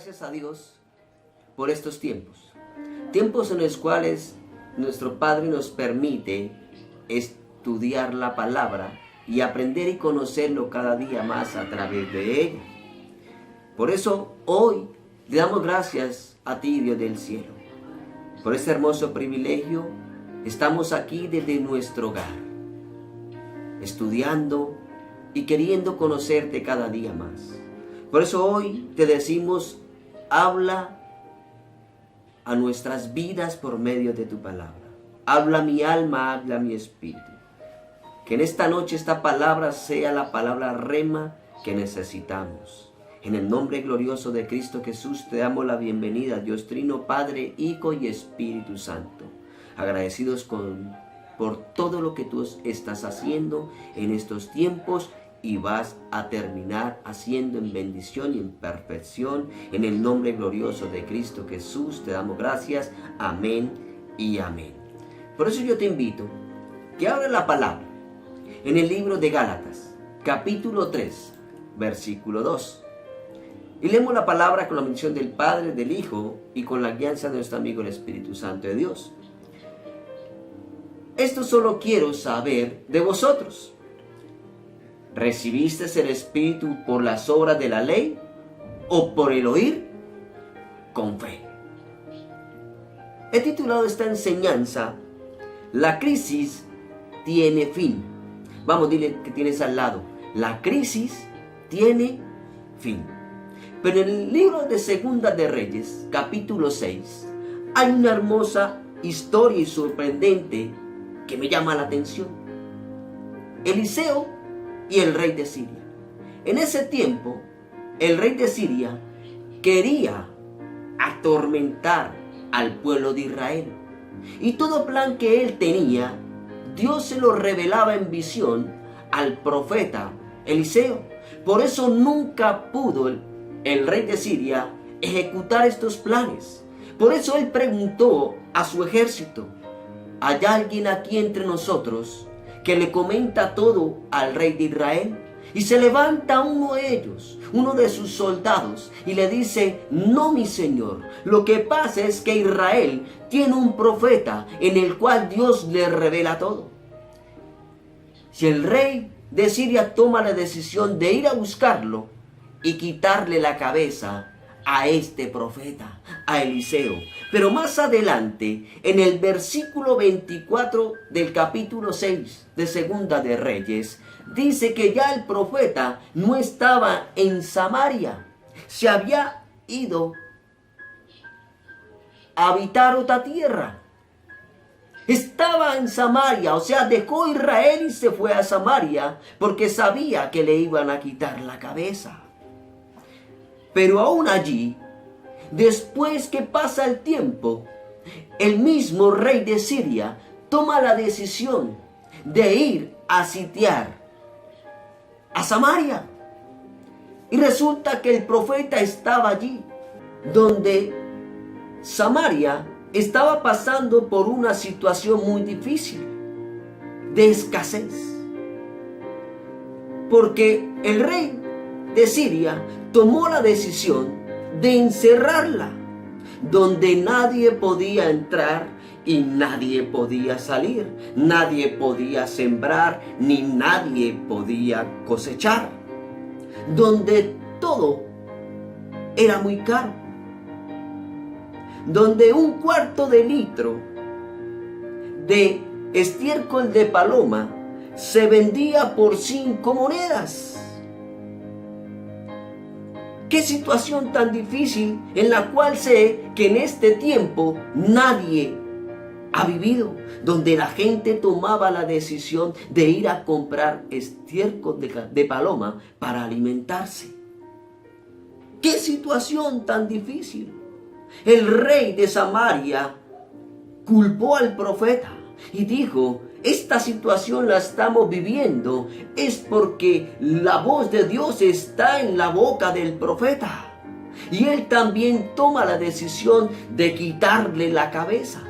gracias a Dios por estos tiempos. Tiempos en los cuales nuestro Padre nos permite estudiar la palabra y aprender y conocerlo cada día más a través de ella. Por eso hoy le damos gracias a ti, Dios del cielo, por este hermoso privilegio. Estamos aquí desde nuestro hogar, estudiando y queriendo conocerte cada día más. Por eso hoy te decimos, habla a nuestras vidas por medio de tu palabra. Habla mi alma, habla mi espíritu. Que en esta noche esta palabra sea la palabra rema que necesitamos. En el nombre glorioso de Cristo Jesús te damos la bienvenida, Dios Trino, Padre, Hijo y Espíritu Santo. Agradecidos por todo lo que tú estás haciendo en estos tiempos y vas a terminar haciendo en bendición y en perfección. En el nombre glorioso de Cristo Jesús te damos gracias. Amén y amén. Por eso yo te invito que abras la palabra en el libro de Gálatas, capítulo 3, versículo 2. Y leemos la palabra con la bendición del Padre, del Hijo y con la guianza de nuestro amigo el Espíritu Santo de Dios. Esto solo quiero saber de vosotros. ¿Recibisteis el Espíritu por las obras de la ley o por el oír con fe? He titulado esta enseñanza, La crisis tiene fin. Vamos, dile que tienes al lado. La crisis tiene fin. Pero en el libro de Segunda de Reyes, capítulo 6, hay una hermosa historia y sorprendente que me llama la atención. Eliseo y el rey de Siria. En ese tiempo, el rey de Siria quería atormentar al pueblo de Israel. Y todo plan que él tenía, Dios se lo revelaba en visión al profeta Eliseo. Por eso nunca pudo el rey de Siria ejecutar estos planes. Por eso él preguntó a su ejército: ¿hay alguien aquí entre nosotros que le comenta todo al rey de Israel? Y se levanta uno de ellos, uno de sus soldados, y le dice: no, mi señor, lo que pasa es que Israel tiene un profeta en el cual Dios le revela todo. Si el rey de Siria toma la decisión de ir a buscarlo y quitarle la cabeza a este profeta, a Eliseo. Pero más adelante, en el versículo 24 del capítulo 6 de Segunda de Reyes, dice que ya el profeta no estaba en Samaria, se había ido a habitar otra tierra. Estaba en Samaria, o sea, dejó Israel y se fue a Samaria porque sabía que le iban a quitar la cabeza. Pero aún allí, después que pasa el tiempo, el mismo rey de Siria toma la decisión de ir a sitiar a Samaria. Y resulta que el profeta estaba allí, donde Samaria estaba pasando por una situación muy difícil, de escasez. Porque el rey de Siria tomó la decisión de encerrarla, donde nadie podía entrar y nadie podía salir, nadie podía sembrar ni nadie podía cosechar, donde todo era muy caro, donde un cuarto de litro de estiércol de paloma se vendía por 5 monedas. Qué situación tan difícil, en la cual sé que en este tiempo nadie ha vivido, donde la gente tomaba la decisión de ir a comprar estiércol de paloma para alimentarse. Qué situación tan difícil. El rey de Samaria culpó al profeta y dijo: esta situación la estamos viviendo es porque la voz de Dios está en la boca del profeta. Y él también toma la decisión de quitarle la cabeza.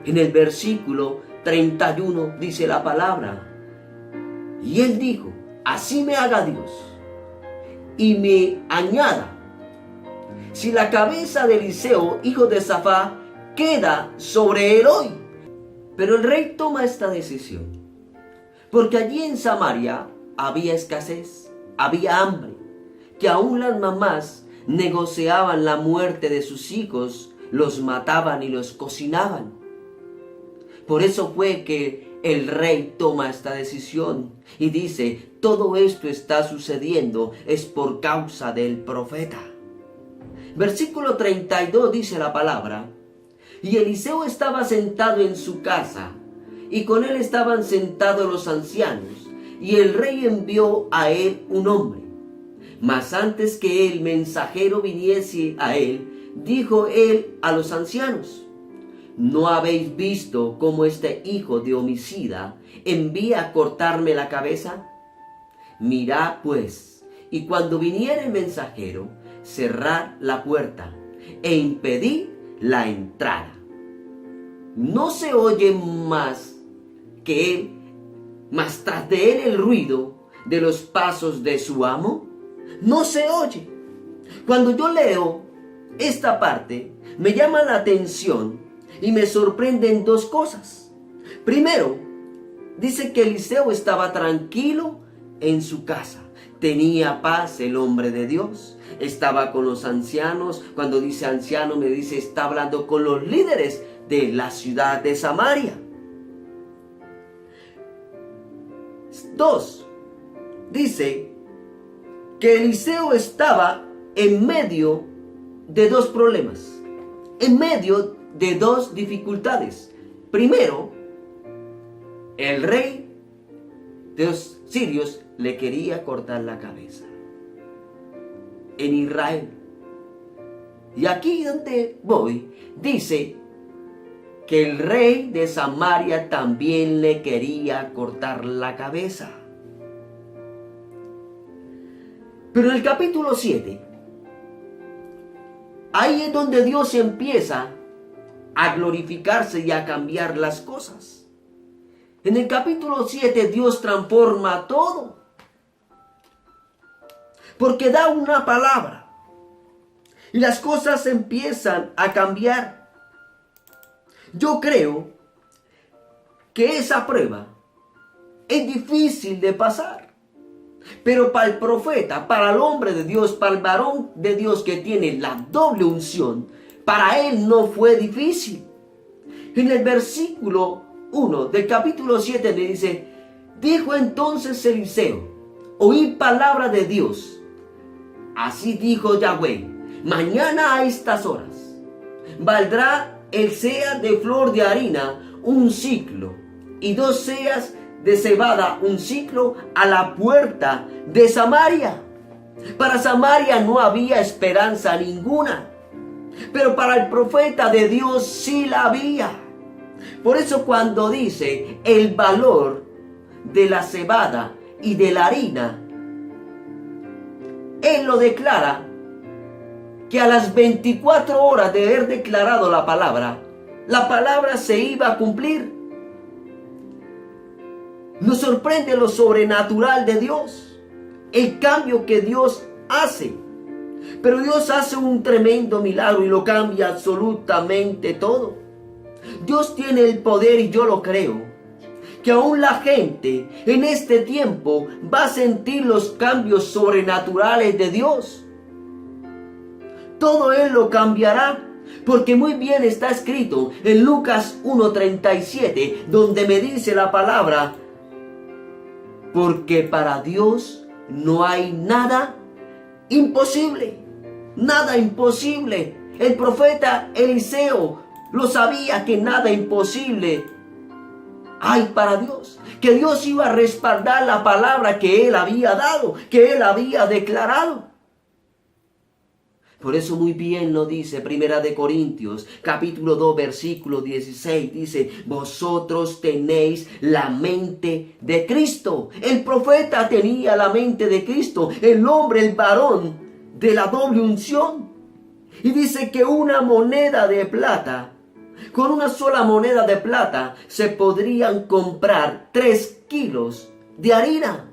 En el versículo 31 dice la palabra: y él dijo: así me haga Dios y me añada, si la cabeza de Eliseo, hijo de Safá, queda sobre él hoy. Pero el rey toma esta decisión, porque allí en Samaria había escasez, había hambre, que aún las mamás negociaban la muerte de sus hijos, los mataban y los cocinaban. Por eso fue que el rey toma esta decisión y dice, todo esto está sucediendo es por causa del profeta. Versículo 32 dice la palabra, y Eliseo estaba sentado en su casa, y con él estaban sentados los ancianos, y el rey envió a él un hombre. Mas antes que el mensajero viniese a él, dijo él a los ancianos, ¿no habéis visto cómo este hijo de homicida envía a cortarme la cabeza? Mirad pues, y cuando viniere el mensajero, cerrad la puerta e impedid la entrada. No se oye más que él, mas tras de él el ruido de los pasos de su amo. No se oye. Cuando yo leo esta parte, me llama la atención y me sorprenden dos cosas. Primero, dice que Eliseo estaba tranquilo en su casa. Tenía paz el hombre de Dios. Estaba con los ancianos. Cuando dice anciano, me dice, está hablando con los líderes de la ciudad de Samaria. Dos, dice que Eliseo estaba en medio de dos problemas, en medio de dos dificultades. Primero, el rey de los sirios le quería cortar la cabeza en Israel. Y aquí donde voy, dice que el rey de Samaria también le quería cortar la cabeza. Pero en el capítulo 7, ahí es donde Dios empieza a glorificarse y a cambiar las cosas. En el capítulo 7 Dios transforma todo, porque da una palabra y las cosas empiezan a cambiar. Yo creo que esa prueba es difícil de pasar, pero para el profeta, para el hombre de Dios, para el varón de Dios que tiene la doble unción, para él no fue difícil. En el versículo 1 del capítulo 7 le dice, dijo entonces Eliseo, oí palabra de Dios. Así dijo Yahweh, mañana a estas horas valdrá el seah de flor de harina un ciclo, y 2 seas de cebada un ciclo a la puerta de Samaria. Para Samaria no había esperanza ninguna, pero para el profeta de Dios sí la había. Por eso cuando dice el valor de la cebada y de la harina, él lo declara que a las 24 horas de haber declarado la palabra se iba a cumplir. Nos sorprende lo sobrenatural de Dios, el cambio que Dios hace. Pero Dios hace un tremendo milagro y lo cambia absolutamente todo. Dios tiene el poder, y yo lo creo, que aún la gente en este tiempo va a sentir los cambios sobrenaturales de Dios. Todo Él lo cambiará, porque muy bien está escrito en Lucas 1:37, donde me dice la palabra, porque para Dios no hay nada imposible, nada imposible. El profeta Eliseo lo sabía, que nada imposible hay para Dios, que Dios iba a respaldar la palabra que Él había dado, que Él había declarado. Por eso muy bien lo dice Primera de Corintios, capítulo 2, versículo 16. Dice, vosotros tenéis la mente de Cristo. El profeta tenía la mente de Cristo, el hombre, el varón de la doble unción. Y dice que una moneda de plata, con una sola moneda de plata, se podrían comprar 3 kilos de harina.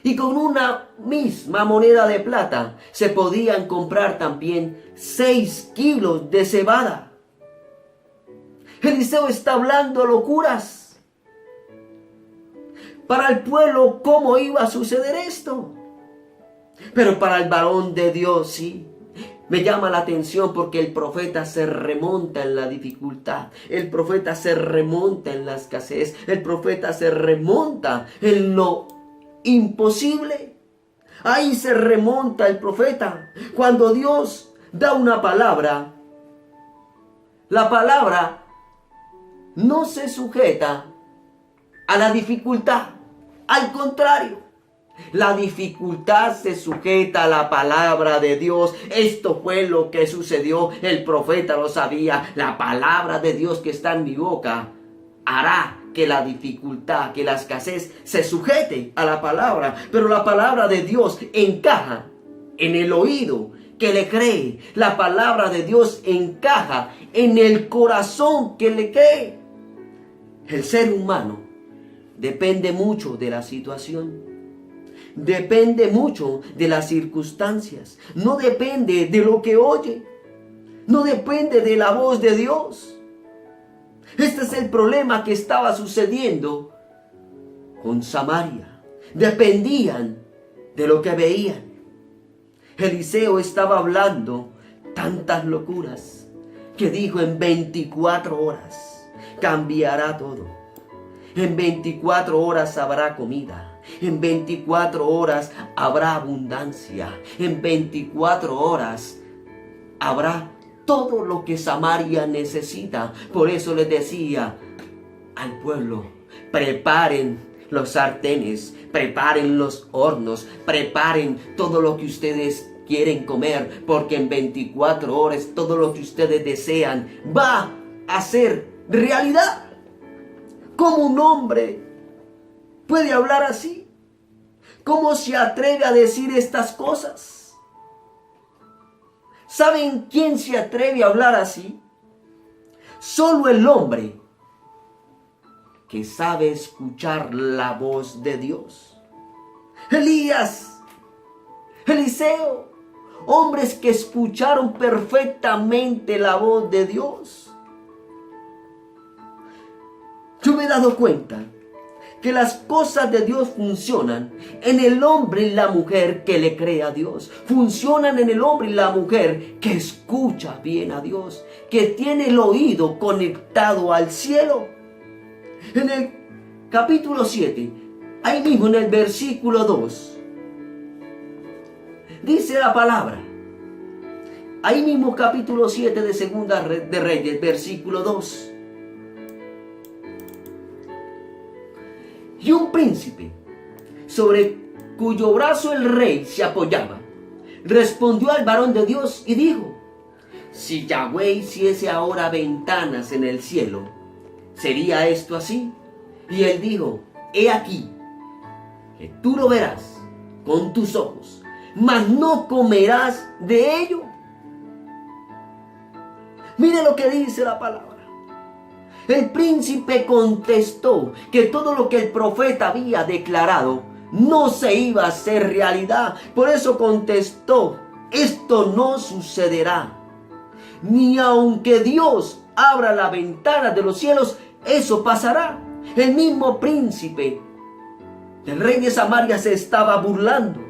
Y con una misma moneda de plata se podían comprar también 6 kilos de cebada. Eliseo está hablando locuras. Para el pueblo, ¿cómo iba a suceder esto? Pero para el varón de Dios, sí. Me llama la atención porque el profeta se remonta en la dificultad. El profeta se remonta en la escasez. El profeta se remonta en lo imposible. Ahí se remonta el profeta. Cuando Dios da una palabra, la palabra no se sujeta a la dificultad. Al contrario, la dificultad se sujeta a la palabra de Dios. Esto fue lo que sucedió. El profeta lo sabía. La palabra de Dios que está en mi boca hará que la dificultad, que la escasez se sujete a la palabra. Pero la palabra de Dios encaja en el oído que le cree. La palabra de Dios encaja en el corazón que le cree. El ser humano depende mucho de la situación. Depende mucho de las circunstancias. No depende de lo que oye. No depende de la voz de Dios. Este es el problema que estaba sucediendo con Samaria. Dependían de lo que veían. Eliseo estaba hablando tantas locuras que dijo: en 24 horas cambiará todo. En 24 horas habrá comida. En 24 horas habrá abundancia. En 24 horas habrá todo lo que Samaria necesita. Por eso les decía al pueblo: preparen los sartenes, preparen los hornos, preparen todo lo que ustedes quieren comer, porque en 24 horas todo lo que ustedes desean va a ser realidad. ¿Cómo un hombre puede hablar así? ¿Cómo se atreve a decir estas cosas? ¿Saben quién se atreve a hablar así? Solo el hombre que sabe escuchar la voz de Dios. Elías, Eliseo, hombres que escucharon perfectamente la voz de Dios. Yo me he dado cuenta que las cosas de Dios funcionan en el hombre y la mujer que le cree a Dios. Funcionan en el hombre y la mujer que escucha bien a Dios, que tiene el oído conectado al cielo. En el capítulo 7, ahí mismo en el versículo 2, dice la palabra. Ahí mismo capítulo 7 de Segunda de Reyes, versículo 2. Y un príncipe, sobre cuyo brazo el rey se apoyaba, respondió al varón de Dios y dijo: si Yahweh hiciese ahora ventanas en el cielo, ¿sería esto así? Y él dijo: he aquí, que tú lo verás con tus ojos, mas no comerás de ello. Mire lo que dice la palabra. El príncipe contestó que todo lo que el profeta había declarado no se iba a hacer realidad. Por eso contestó: esto no sucederá. Ni aunque Dios abra la ventana de los cielos, eso pasará. El mismo príncipe, el rey de Samaria, se estaba burlando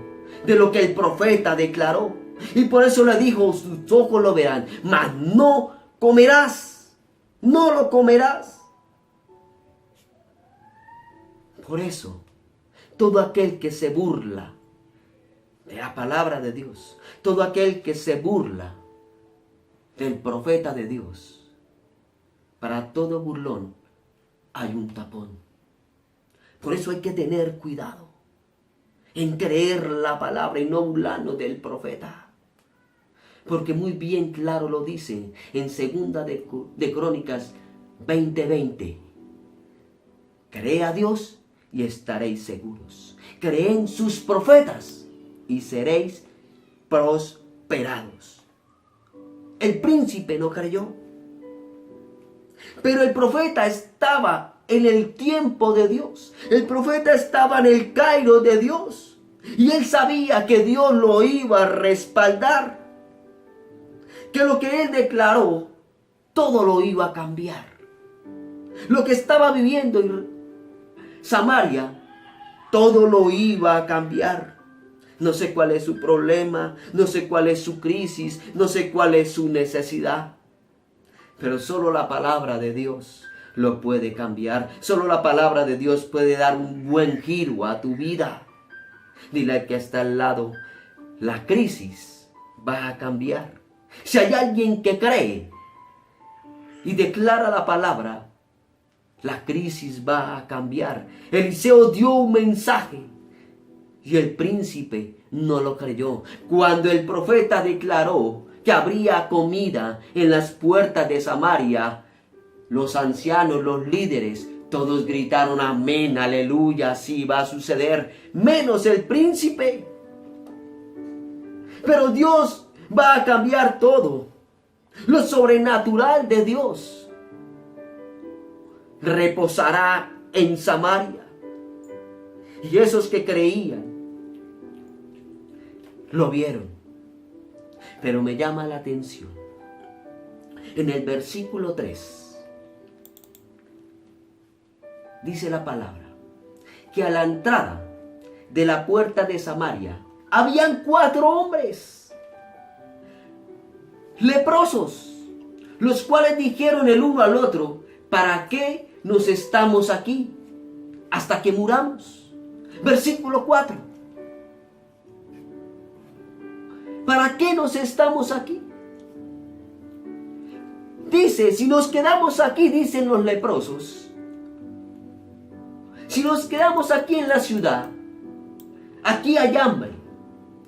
de lo que el profeta declaró. Y por eso le dijo: sus ojos lo verán, mas no comerás. No lo comerás. Por eso, todo aquel que se burla de la palabra de Dios, todo aquel que se burla del profeta de Dios, para todo burlón hay un tapón. Por eso hay que tener cuidado en creer la palabra y no burlarnos del profeta. Porque muy bien claro lo dice en Segunda de Crónicas 20:20. Cree a Dios y estaréis seguros. Cree en sus profetas y seréis prosperados. El príncipe no creyó. Pero el profeta estaba en el tiempo de Dios. El profeta estaba en el Cairo de Dios. Y él sabía que Dios lo iba a respaldar. Que lo que él declaró, todo lo iba a cambiar. lo que estaba viviendo en Samaria, todo lo iba a cambiar. No sé cuál es su problema, no sé cuál es su crisis, no sé cuál es su necesidad. Pero solo la palabra de Dios lo puede cambiar. Solo la palabra de Dios puede dar un buen giro a tu vida. Dile al que está al lado, la crisis va a cambiar. Si hay alguien que cree y declara la palabra, la crisis va a cambiar. Eliseo dio un mensaje y el príncipe no lo creyó. Cuando el profeta declaró que habría comida en las puertas de Samaria, los ancianos, los líderes, todos gritaron amén, aleluya, así va a suceder, menos el príncipe. Pero Dios va a cambiar todo. Lo sobrenatural de Dios reposará en Samaria. Y esos que creían lo vieron. Pero me llama la atención. En el versículo 3 dice la palabra que a la entrada de la puerta de Samaria habían 4 hombres leprosos, los cuales dijeron el uno al otro: ¿para qué nos estamos aquí hasta que muramos? Versículo 4. ¿Para qué nos estamos aquí? Dice, si nos quedamos aquí, dicen los leprosos, si nos quedamos aquí en la ciudad, aquí hay hambre,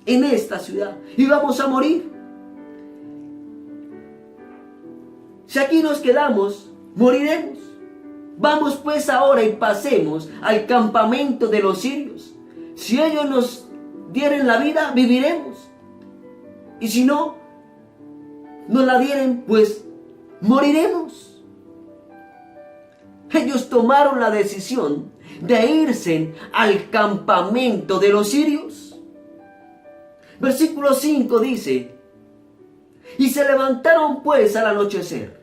en esta ciudad, y vamos a morir. Si aquí nos quedamos, moriremos. Vamos pues ahora y pasemos al campamento de los sirios. Si ellos nos dieren la vida, viviremos. Y si no nos la dieren, pues moriremos. Ellos tomaron la decisión de irse al campamento de los sirios. Versículo 5 dice: y se levantaron pues al anochecer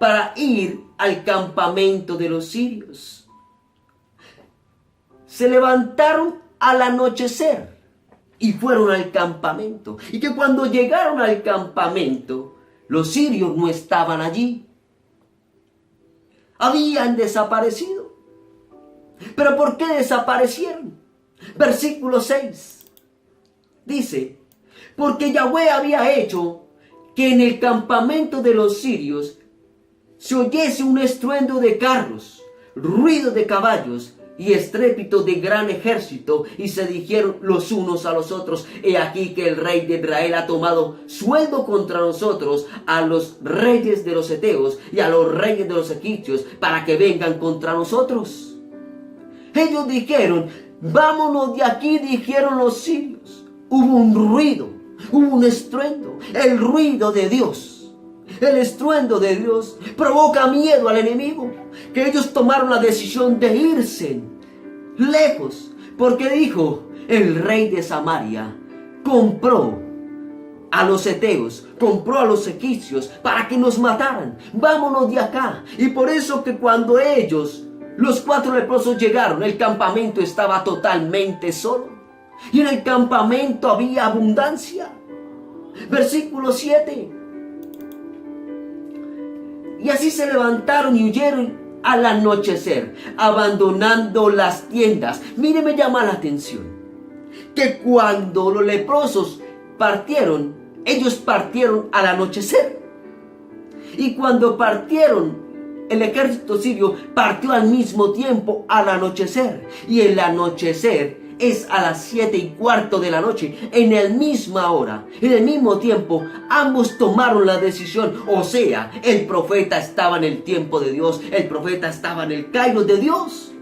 para ir al campamento de los sirios. Se levantaron al anochecer y fueron al campamento. Y que cuando llegaron al campamento, los sirios no estaban allí. Habían desaparecido. ¿Pero por qué desaparecieron? Versículo 6 dice: porque Yahweh había hecho que en el campamento de los sirios se oyese un estruendo de carros, ruido de caballos y estrépito de gran ejército, y se dijeron los unos a los otros: he aquí que el rey de Israel ha tomado sueldo contra nosotros a los reyes de los heteos y a los reyes de los egipcios para que vengan contra nosotros. Ellos dijeron: vámonos de aquí, dijeron los sirios. Hubo un ruido, hubo un estruendo, el ruido de Dios. El estruendo de Dios provoca miedo al enemigo, que ellos tomaron la decisión de irse lejos, porque dijo: el rey de Samaria compró a los heteos, compró a los egipcios para que nos mataran. Vámonos de acá. Y por eso que cuando ellos, los 4 leprosos, llegaron, el campamento estaba totalmente solo. Y en el campamento había abundancia. Versículo 7. Y así se levantaron y huyeron al anochecer, abandonando las tiendas. Mire, me llama la atención que cuando los leprosos partieron, ellos partieron al anochecer. Y cuando partieron, el ejército sirio partió al mismo tiempo al anochecer. Y el anochecer es a las 7:15 de la noche, en la misma hora, en el mismo tiempo. Ambos tomaron la decisión. O sea, el profeta estaba en el tiempo de Dios, el profeta estaba en el kairos de Dios.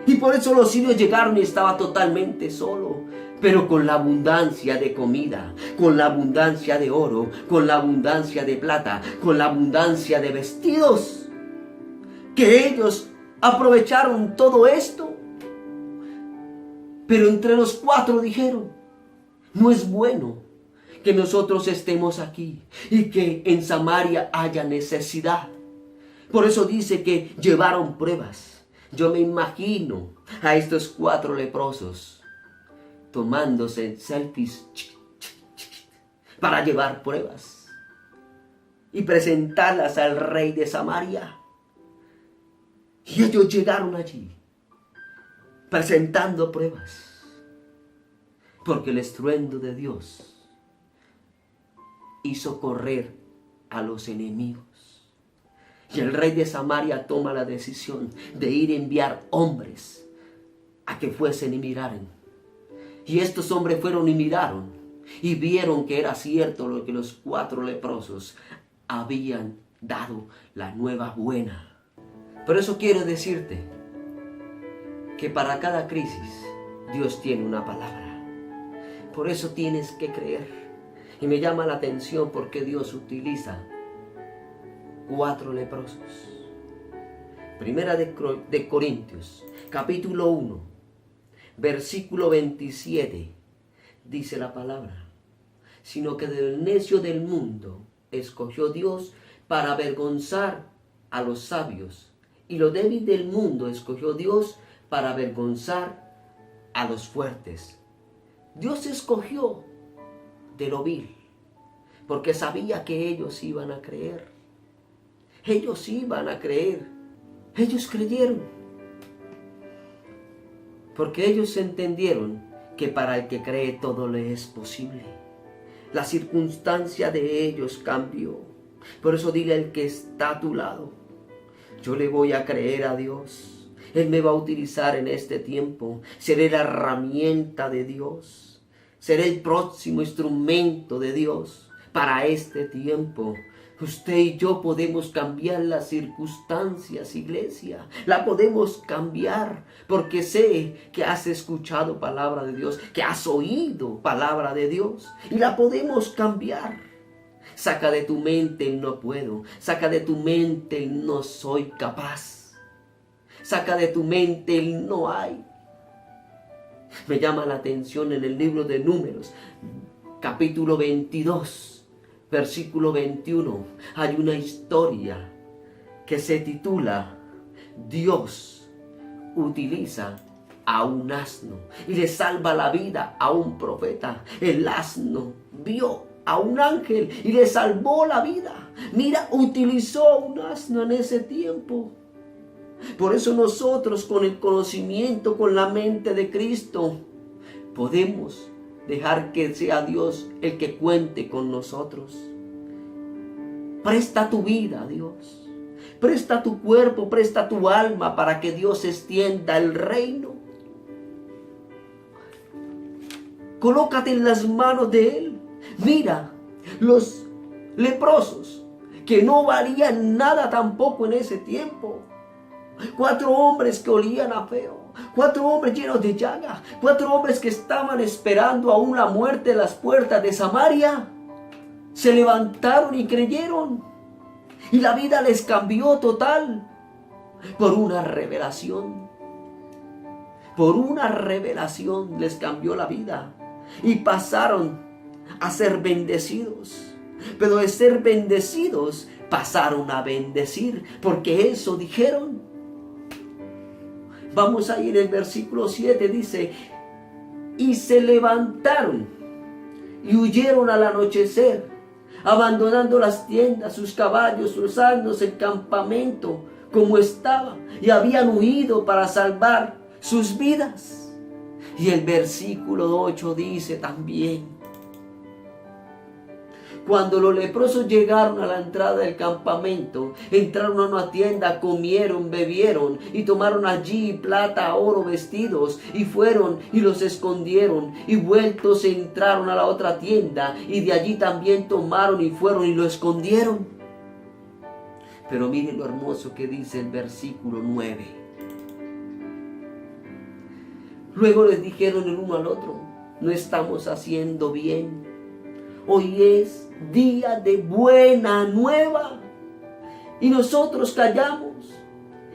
Y por eso los sirios llegaron y estaba totalmente solo, pero con la abundancia de comida, con la abundancia de oro, con la abundancia de plata, con la abundancia de vestidos, que ellos aprovecharon todo esto. Pero entre los 4 dijeron: no es bueno que nosotros estemos aquí y que en Samaria haya necesidad. Por eso dice que llevaron pruebas. Yo me imagino a estos 4 leprosos tomándose selfies para llevar pruebas y presentarlas al rey de Samaria. Y ellos llegaron allí presentando pruebas, porque el estruendo de Dios hizo correr a los enemigos. Y el rey de Samaria toma la decisión de ir a enviar hombres a que fuesen y miraran. Y estos hombres fueron y miraron y vieron que era cierto lo que los 4 leprosos habían dado, la nueva buena. Por eso quiero decirte que para cada crisis Dios tiene una palabra. Por eso tienes que creer. Y me llama la atención porque Dios utiliza 4 leprosos. Primera de Corintios, capítulo 1, versículo 27, dice la palabra: sino que del necio del mundo escogió Dios para avergonzar a los sabios, y lo débil del mundo escogió Dios para avergonzar a los fuertes. Dios escogió de lo vil, porque sabía que ellos iban a creer. Ellos iban a creer. Ellos creyeron. Porque ellos entendieron que para el que cree todo le es posible. La circunstancia de ellos cambió. Por eso dile al que está a tu lado: yo le voy a creer a Dios. Él me va a utilizar en este tiempo. Seré la herramienta de Dios. Seré el próximo instrumento de Dios para este tiempo. Usted y yo podemos cambiar las circunstancias, iglesia. La podemos cambiar porque sé que has escuchado palabra de Dios, que has oído palabra de Dios, y la podemos cambiar. Saca de tu mente el no puedo. Saca de tu mente el no soy capaz. Saca de tu mente el no hay. Me llama la atención en el libro de Números, capítulo 22. Versículo 21, hay una historia que se titula Dios utiliza a un asno y le salva la vida a un profeta. El asno vio a un ángel y le salvó la vida. Mira, utilizó un asno en ese tiempo. Por eso nosotros, con el conocimiento, con la mente de Cristo, podemos dejar que sea Dios el que cuente con nosotros. Presta tu vida a Dios. Presta tu cuerpo, presta tu alma para que Dios extienda el reino. Colócate en las manos de Él. Mira, los leprosos, que no valían nada tampoco en ese tiempo. 4 hombres que olían a feo. 4 hombres llenos de llaga. 4 hombres que estaban esperando aún la muerte en las puertas de Samaria. Se levantaron y creyeron. Y la vida les cambió total. Por una revelación. Por una revelación les cambió la vida. Y pasaron a ser bendecidos. Pero de ser bendecidos pasaron a bendecir. Porque eso dijeron. Vamos a ir al versículo 7, dice: y se levantaron y huyeron al anochecer, abandonando las tiendas, sus caballos, sus asnos, el campamento como estaba, y habían huido para salvar sus vidas. Y el versículo 8 dice también: cuando los leprosos llegaron a la entrada del campamento, entraron a una tienda, comieron, bebieron y tomaron allí plata, oro, vestidos, y fueron y los escondieron, y vueltos entraron a la otra tienda, y de allí también tomaron y fueron y lo escondieron. Pero miren lo hermoso que dice el versículo 9. Luego les dijeron el uno al otro: no estamos haciendo bien. Hoy es día de buena nueva y nosotros callamos.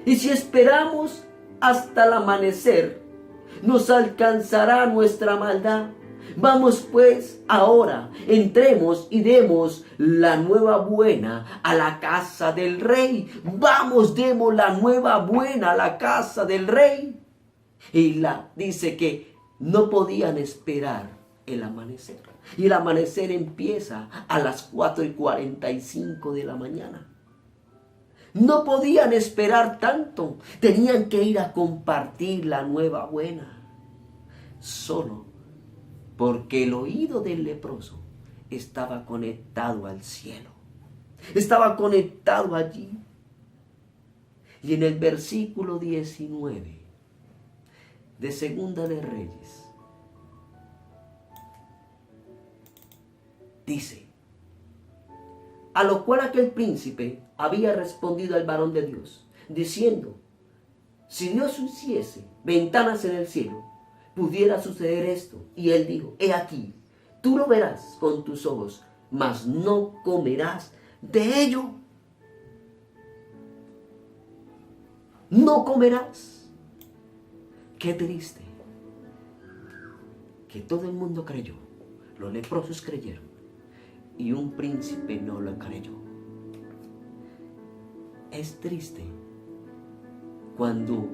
Y si esperamos hasta el amanecer, nos alcanzará nuestra maldad. Vamos pues ahora, entremos y demos la nueva buena a la casa del rey. Vamos, demos la nueva buena a la casa del rey. Y dice que no podían esperar el amanecer. Y el amanecer empieza a las 4:45 de la mañana. No podían esperar tanto. Tenían que ir a compartir la nueva buena. Solo porque el oído del leproso estaba conectado al cielo. Estaba conectado allí. Y en el versículo 19 de Segunda de Reyes dice: a lo cual aquel príncipe había respondido al varón de Dios, diciendo: si Dios hiciese ventanas en el cielo, pudiera suceder esto. Y él dijo: he aquí, tú lo verás con tus ojos, mas no comerás de ello. No comerás. Qué triste que todo el mundo creyó. Los leprosos creyeron y un príncipe no lo creyó. Es triste cuando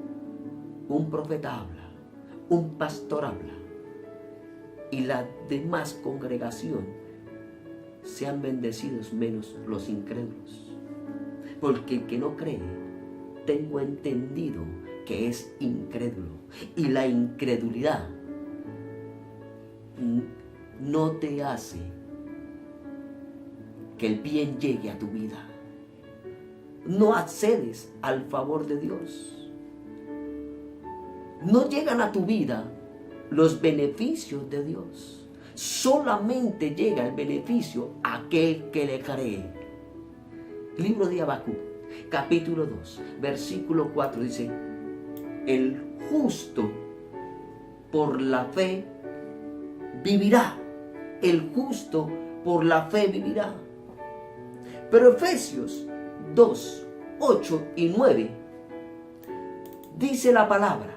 un profeta habla, un pastor habla y la demás congregación sean bendecidos menos los incrédulos. Porque el que no cree, tengo entendido que es incrédulo. Y la incredulidad no te hace que el bien llegue a tu vida. No accedes al favor de Dios. No llegan a tu vida los beneficios de Dios. Solamente llega el beneficio a aquel que le cree. Libro de Habacuc, capítulo 2, versículo 4 dice: el justo por la fe vivirá. El justo por la fe vivirá. Pero Efesios 2, 8 y 9 dice la palabra: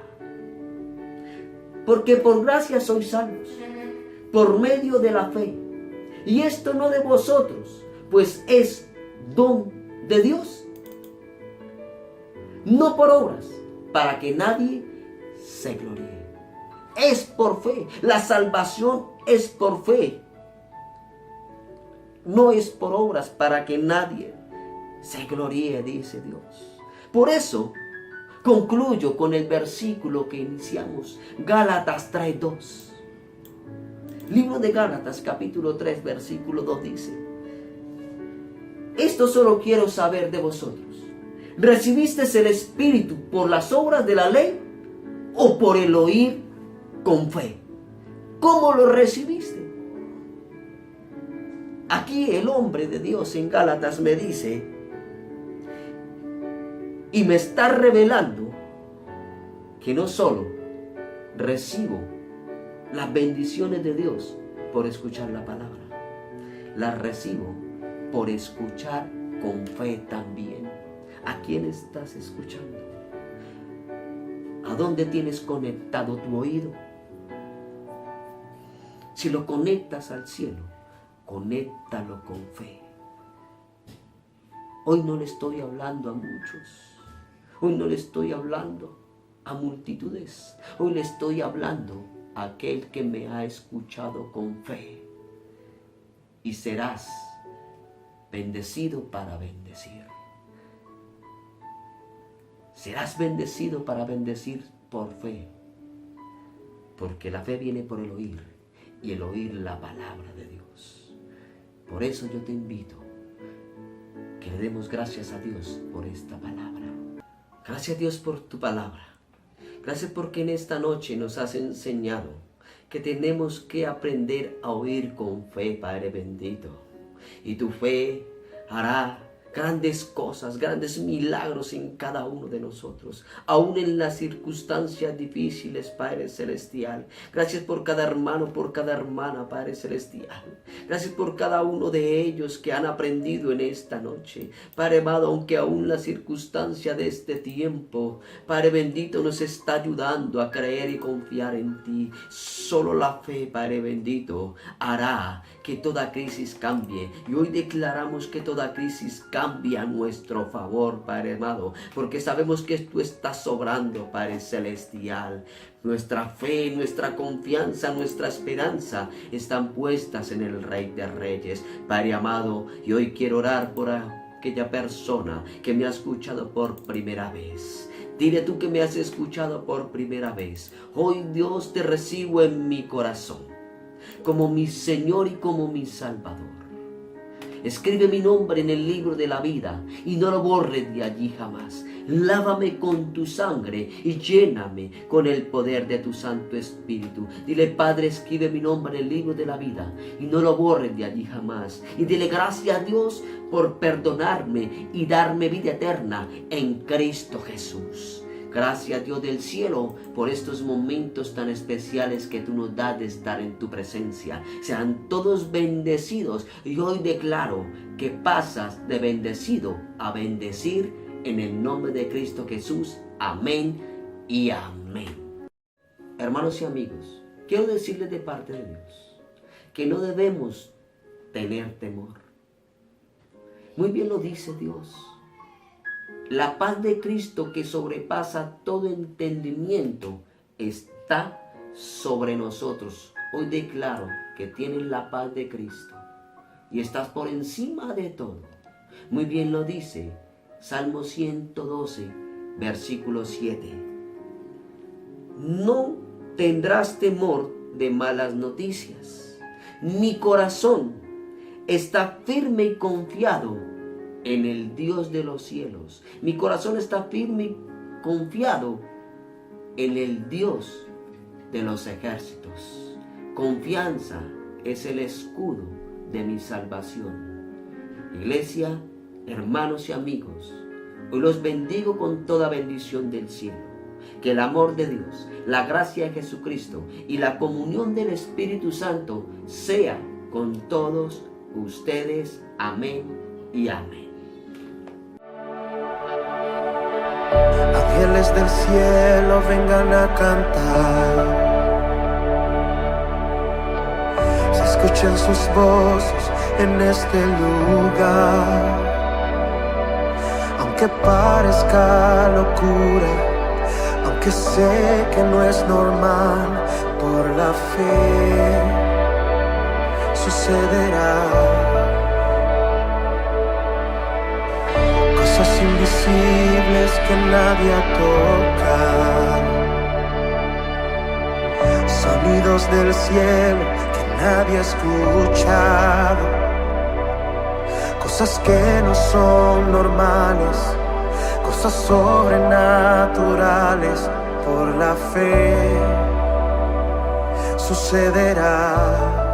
porque por gracia sois salvos, por medio de la fe. Y esto no de vosotros, pues es don de Dios. No por obras, para que nadie se gloríe. Es por fe. La salvación es por fe. No es por obras, para que nadie se gloríe, dice Dios. Por eso concluyo con el versículo que iniciamos, Gálatas 3:2. Libro de Gálatas, capítulo 3, versículo 2 dice: esto solo quiero saber de vosotros. ¿Recibisteis el Espíritu por las obras de la ley o por el oír con fe? ¿Cómo lo recibiste? Aquí el hombre de Dios en Gálatas me dice y me está revelando que no solo recibo las bendiciones de Dios por escuchar la palabra, las recibo por escuchar con fe también. ¿A quién estás escuchando? ¿A dónde tienes conectado tu oído? Si lo conectas al cielo, conéctalo con fe. Hoy no le estoy hablando a muchos. Hoy no le estoy hablando a multitudes. Hoy le estoy hablando a aquel que me ha escuchado con fe. Y serás bendecido para bendecir. Serás bendecido para bendecir por fe. Porque la fe viene por el oír y el oír la palabra de Dios. Por eso yo te invito que le demos gracias a Dios por esta palabra. Gracias a Dios por tu palabra. Gracias porque en esta noche nos has enseñado que tenemos que aprender a oír con fe, Padre bendito. Y tu fe hará grandes cosas, grandes milagros en cada uno de nosotros, aún en las circunstancias difíciles, Padre Celestial. Gracias por cada hermano, por cada hermana, Padre Celestial. Gracias por cada uno de ellos que han aprendido en esta noche. Padre amado, aunque aún la circunstancia de este tiempo, Padre bendito, nos está ayudando a creer y confiar en ti. Solo la fe, Padre bendito, hará que toda crisis cambie. Y hoy declaramos que toda crisis cambie a nuestro favor, Padre amado, porque sabemos que tú estás obrando, Padre Celestial. Nuestra fe, nuestra confianza, nuestra esperanza están puestas en el Rey de Reyes, Padre amado. Y hoy quiero orar por aquella persona que me ha escuchado por primera vez. Dile tú que me has escuchado por primera vez. Hoy, Dios, te recibo en mi corazón como mi Señor y como mi Salvador. Escribe mi nombre en el libro de la vida y no lo borres de allí jamás. Lávame con tu sangre y lléname con el poder de tu Santo Espíritu. Dile, Padre, escribe mi nombre en el libro de la vida y no lo borres de allí jamás. Y dile gracias a Dios por perdonarme y darme vida eterna en Cristo Jesús. Gracias, Dios del cielo, por estos momentos tan especiales que tú nos das de estar en tu presencia. Sean todos bendecidos y hoy declaro que pasas de bendecido a bendecir en el nombre de Cristo Jesús. Amén y amén. Hermanos y amigos, quiero decirles de parte de Dios que no debemos tener temor. Muy bien lo dice Dios. La paz de Cristo que sobrepasa todo entendimiento está sobre nosotros. Hoy declaro que tienes la paz de Cristo y estás por encima de todo. Muy bien lo dice Salmo 112, versículo 7. No tendrás temor de malas noticias. Mi corazón está firme y confiado en el Dios de los cielos. Mi corazón está firme y confiado en el Dios de los ejércitos. Confianza es el escudo de mi salvación. Iglesia, hermanos y amigos, hoy los bendigo con toda bendición del cielo. Que el amor de Dios, la gracia de Jesucristo y la comunión del Espíritu Santo sea con todos ustedes. Amén y amén. Ángeles del cielo vengan a cantar, se escuchan sus voces en este lugar. Aunque parezca locura, aunque sé que no es normal, por la fe sucederá. Cosas invisibles que nadie ha tocado, sonidos del cielo que nadie ha escuchado, cosas que no son normales, cosas sobrenaturales, por la fe sucederá.